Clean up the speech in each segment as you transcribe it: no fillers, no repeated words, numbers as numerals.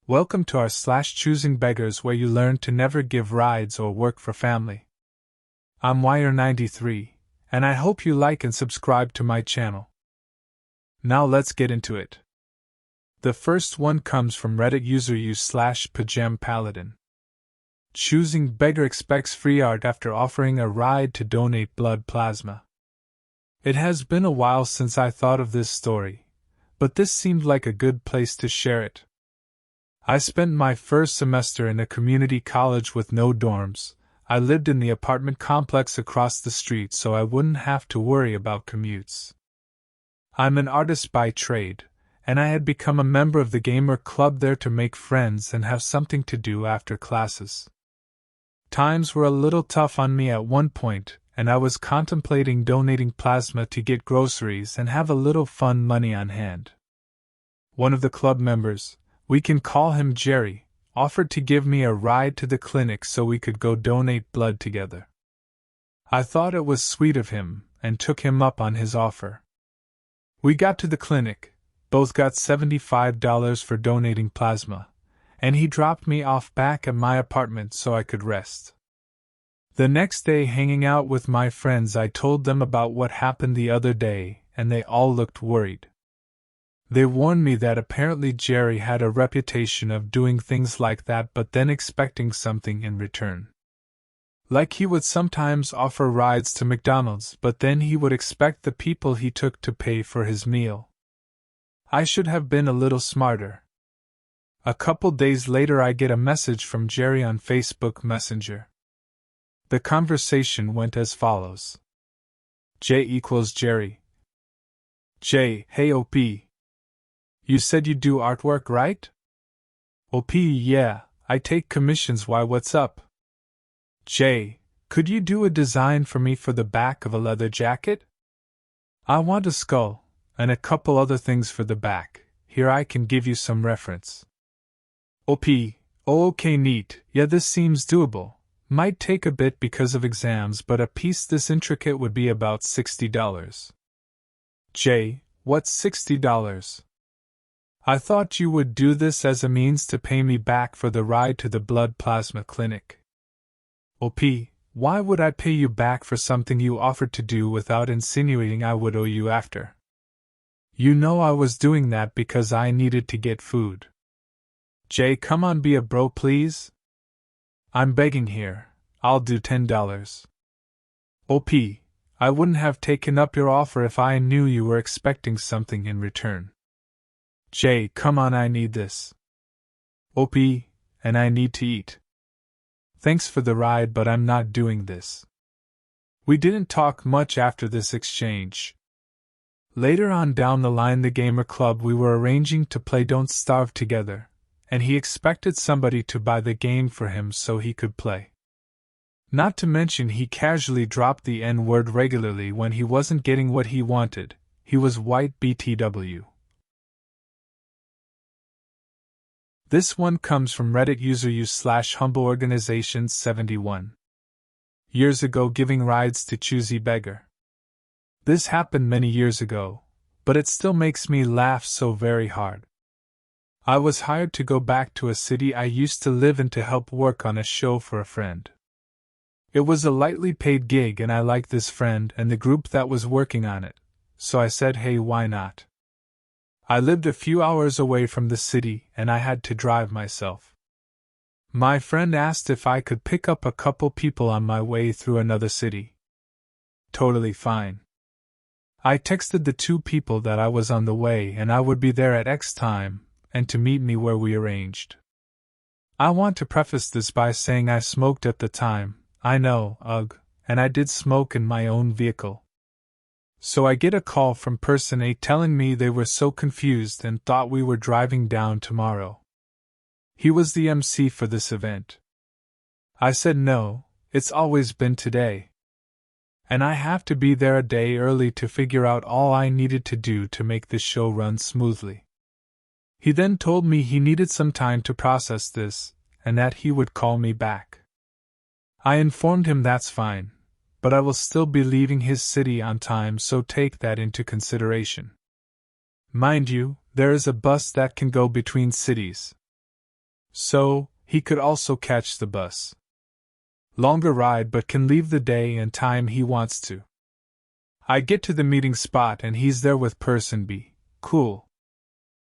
Welcome to our /ChoosingBeggars where you learn to never give rides or work for family. I'm Wire93, and I hope you like and subscribe to my channel. Now let's get into it. The first one comes from Reddit user u/PajamPaladin. Choosing Beggar expects free art after offering a ride to donate blood plasma. It has been a while since I thought of this story, but this seemed like a good place to share it. I spent my first semester in a community college with no dorms. I lived in the apartment complex across the street so I wouldn't have to worry about commutes. I'm an artist by trade, and I had become a member of the gamer club there to make friends and have something to do after classes. Times were a little tough on me at one point, and I was contemplating donating plasma to get groceries and have a little fun money on hand. One of the club members, we can call him Jerry, offered to give me a ride to the clinic so we could go donate blood together. I thought it was sweet of him, and took him up on his offer. We got to the clinic, both got $75 for donating plasma, and he dropped me off back at my apartment so I could rest. The next day, hanging out with my friends, I told them about what happened the other day, and they all looked worried. They warned me that apparently Jerry had a reputation of doing things like that but then expecting something in return. Like he would sometimes offer rides to McDonald's, but then he would expect the people he took to pay for his meal. I should have been a little smarter. A couple days later I get a message from Jerry on Facebook Messenger. The conversation went as follows. J equals Jerry. J, hey OP. You said you do artwork, right? OP, yeah, I take commissions. Why, what's up? J, could you do a design for me for the back of a leather jacket? I want a skull, and a couple other things for the back. Here, I can give you some reference. OP, oh okay, neat, yeah, this seems doable. Might take a bit because of exams, but a piece this intricate would be about $60. J, what's $60? I thought you would do this as a means to pay me back for the ride to the blood plasma clinic. OP, why would I pay you back for something you offered to do without insinuating I would owe you after? You know I was doing that because I needed to get food. J, come on, be a bro please. I'm begging here, I'll do $10. OP, I wouldn't have taken up your offer if I knew you were expecting something in return. J, come on, I need this. OP, and I need to eat. Thanks for the ride, but I'm not doing this. We didn't talk much after this exchange. Later on down the line, the gamer club we were arranging to play Don't Starve together, and he expected somebody to buy the game for him so he could play. Not to mention he casually dropped the N-word regularly when he wasn't getting what he wanted. He was white BTW. This one comes from Reddit user u/HumbleOrganizations71. Years ago, giving rides to Choosy Beggar. This happened many years ago, but it still makes me laugh so very hard. I was hired to go back to a city I used to live in to help work on a show for a friend. It was a lightly paid gig and I liked this friend and the group that was working on it, so I said, hey, why not? I lived a few hours away from the city and I had to drive myself. My friend asked if I could pick up a couple people on my way through another city. Totally fine. I texted the two people that I was on the way and I would be there at X time, and to meet me where we arranged. I want to preface this by saying I smoked at the time, I know, ugh, and I did smoke in my own vehicle. So I get a call from person A telling me they were so confused and thought we were driving down tomorrow. He was the MC for this event. I said no, it's always been today. And I have to be there a day early to figure out all I needed to do to make the show run smoothly. He then told me he needed some time to process this, and that he would call me back. I informed him that's fine, but I will still be leaving his city on time, so take that into consideration. Mind you, there is a bus that can go between cities. So, he could also catch the bus. Longer ride but can leave the day and time he wants to. I get to the meeting spot and he's there with person B. Cool.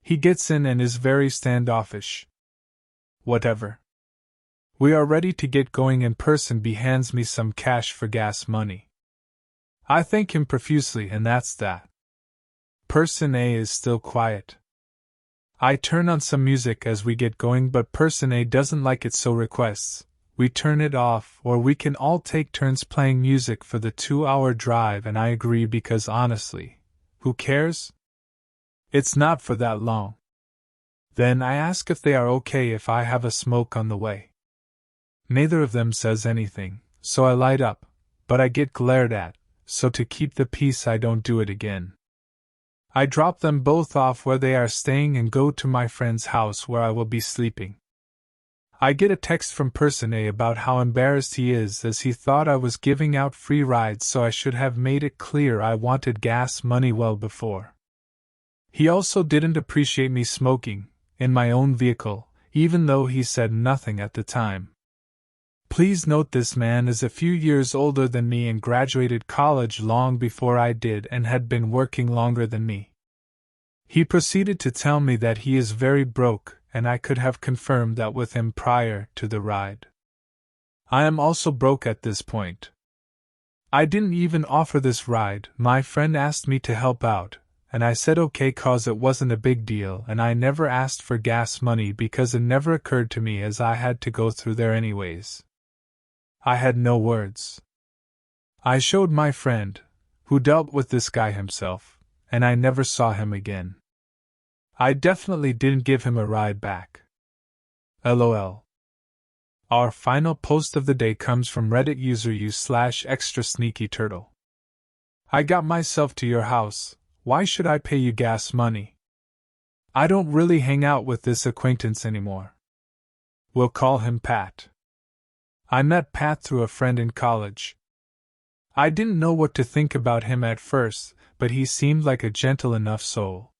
He gets in and is very standoffish. Whatever. We are ready to get going and person B hands me some cash for gas money. I thank him profusely and that's that. Person A is still quiet. I turn on some music as we get going but person A doesn't like it so requests we turn it off or we can all take turns playing music for the 2-hour drive and I agree because honestly, who cares? It's not for that long. Then I ask if they are okay if I have a smoke on the way. Neither of them says anything, so I light up, but I get glared at, so to keep the peace I don't do it again. I drop them both off where they are staying and go to my friend's house where I will be sleeping. I get a text from person A about how embarrassed he is as he thought I was giving out free rides so I should have made it clear I wanted gas money well before. He also didn't appreciate me smoking, in my own vehicle, even though he said nothing at the time. Please note this man is a few years older than me and graduated college long before I did and had been working longer than me. He proceeded to tell me that he is very broke, and I could have confirmed that with him prior to the ride. I am also broke at this point. I didn't even offer this ride, my friend asked me to help out, and I said okay cause it wasn't a big deal and I never asked for gas money because it never occurred to me as I had to go through there anyways. I had no words. I showed my friend, who dealt with this guy himself, and I never saw him again. I definitely didn't give him a ride back. LOL. Our final post of the day comes from Reddit user u/extra sneaky turtle. I got myself to your house, why should I pay you gas money? I don't really hang out with this acquaintance anymore. We'll call him Pat. I met Pat through a friend in college. I didn't know what to think about him at first, but he seemed like a gentle enough soul.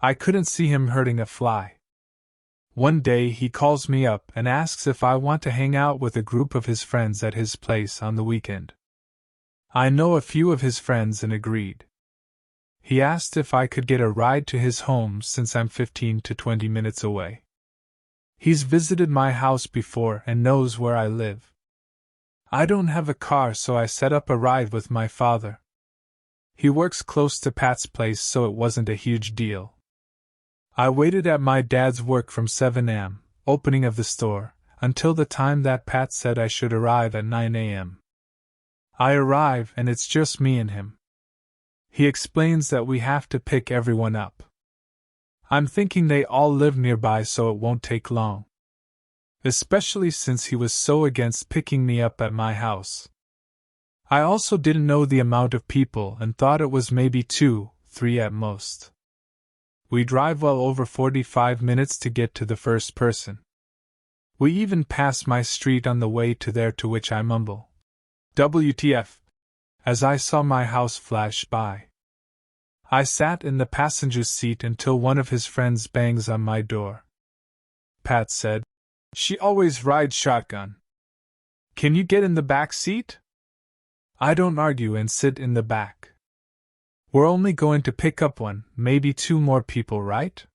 I couldn't see him hurting a fly. One day he calls me up and asks if I want to hang out with a group of his friends at his place on the weekend. I know a few of his friends and agreed. He asked if I could get a ride to his home since I'm 15 to 20 minutes away. He's visited my house before and knows where I live. I don't have a car so I set up a ride with my father. He works close to Pat's place so it wasn't a huge deal. I waited at my dad's work from 7 a.m., opening of the store, until the time that Pat said I should arrive at 9 a.m. I arrive and it's just me and him. He explains that we have to pick everyone up. I'm thinking they all live nearby so it won't take long. Especially since he was so against picking me up at my house. I also didn't know the amount of people and thought it was maybe 2, 3 at most. We drive well over 45 minutes to get to the first person. We even pass my street on the way to there, to which I mumble, WTF, as I saw my house flash by. I sat in the passenger's seat until one of his friends bangs on my door. Pat said, "She always rides shotgun. Can you get in the back seat?" I don't argue and sit in the back. We're only going to pick up 1, maybe 2 more people, right?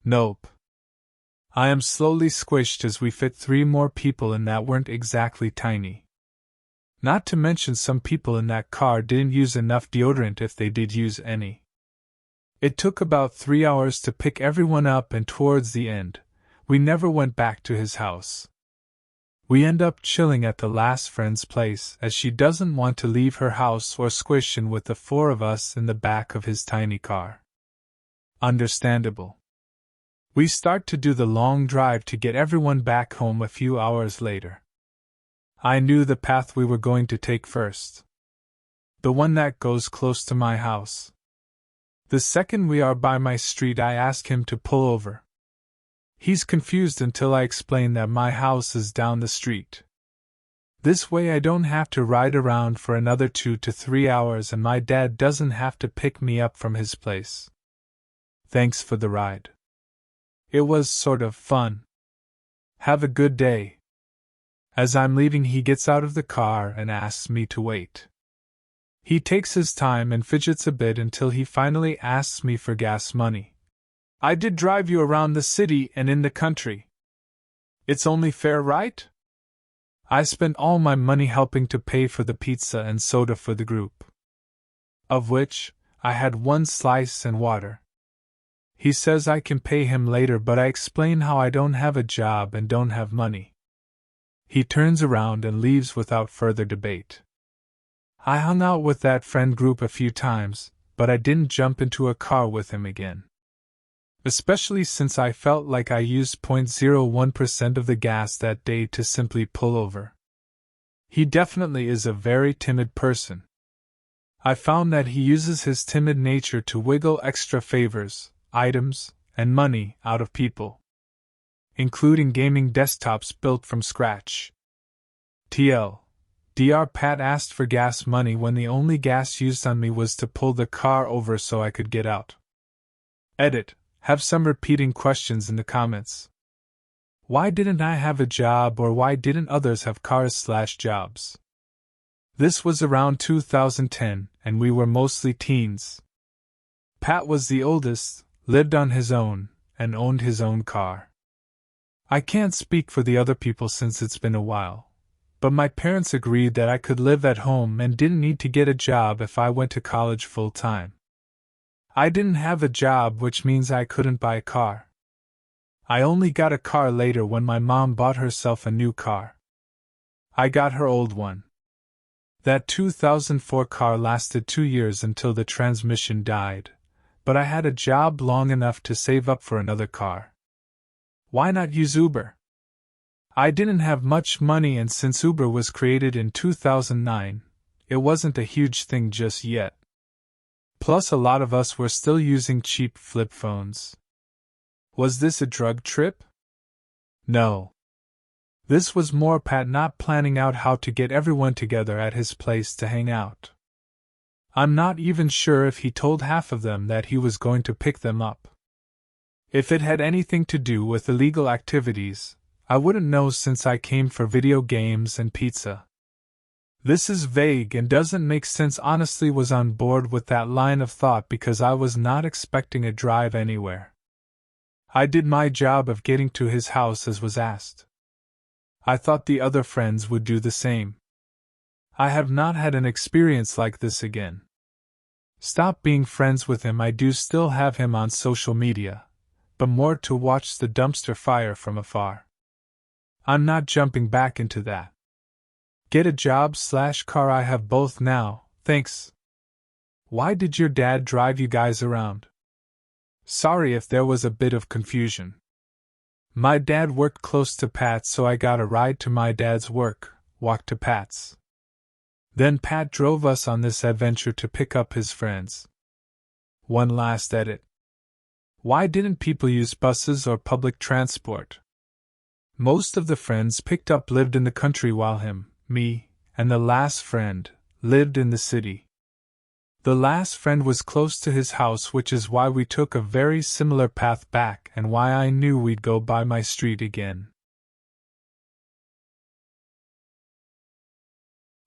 Nope. I am slowly squished as we fit 3 more people in that weren't exactly tiny. Not to mention some people in that car didn't use enough deodorant if they did use any. It took about 3 hours to pick everyone up and towards the end, we never went back to his house. We end up chilling at the last friend's place as she doesn't want to leave her house or squish in with the 4 of us in the back of his tiny car. Understandable. We start to do the long drive to get everyone back home a few hours later. I knew the path we were going to take first. The one that goes close to my house. The second we are by my street, I ask him to pull over. He's confused until I explain that my house is down the street. This way I don't have to ride around for another 2 to 3 hours and my dad doesn't have to pick me up from his place. Thanks for the ride. It was sort of fun. Have a good day. As I'm leaving, he gets out of the car and asks me to wait. He takes his time and fidgets a bit until he finally asks me for gas money. I did drive you around the city and in the country. It's only fair, right? I spent all my money helping to pay for the pizza and soda for the group, of which I had one slice and water. He says I can pay him later, but I explain how I don't have a job and don't have money. He turns around and leaves without further debate. I hung out with that friend group a few times, but I didn't jump into a car with him again. Especially since I felt like I used 0.01% of the gas that day to simply pull over. He definitely is a very timid person. I found that he uses his timid nature to wiggle extra favors, items, and money out of people, including gaming desktops built from scratch. Dr. Pat asked for gas money when the only gas used on me was to pull the car over so I could get out. Edit. Have some repeating questions in the comments. Why didn't I have a job, or why didn't others have cars/jobs? This was around 2010, and we were mostly teens. Pat was the oldest, lived on his own, and owned his own car. I can't speak for the other people since it's been a while, but my parents agreed that I could live at home and didn't need to get a job if I went to college full time. I didn't have a job, which means I couldn't buy a car. I only got a car later when my mom bought herself a new car. I got her old one. That 2004 car lasted 2 years until the transmission died, but I had a job long enough to save up for another car. Why not use Uber? I didn't have much money, and since Uber was created in 2009, it wasn't a huge thing just yet. Plus, a lot of us were still using cheap flip phones. Was this a drug trip? No. This was more Pat not planning out how to get everyone together at his place to hang out. I'm not even sure if he told half of them that he was going to pick them up. If it had anything to do with illegal activities, I wouldn't know since I came for video games and pizza. This is vague and doesn't make sense. Honestly, was on board with that line of thought because I was not expecting a drive anywhere. I did my job of getting to his house as was asked. I thought the other friends would do the same. I have not had an experience like this again. Stop being friends with him. I do still have him on social media, but more to watch the dumpster fire from afar. I'm not jumping back into that. Get a job/car. I have both now, thanks. Why did your dad drive you guys around? Sorry if there was a bit of confusion. My dad worked close to Pat's, so I got a ride to my dad's work, walked to Pat's. Then Pat drove us on this adventure to pick up his friends. One last edit. Why didn't people use buses or public transport? Most of the friends picked up lived in the country while me, and the last friend, lived in the city. The last friend was close to his house, which is why we took a very similar path back and why I knew we'd go by my street again.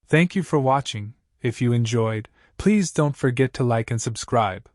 Thank you for watching. If you enjoyed, please don't forget to like and subscribe.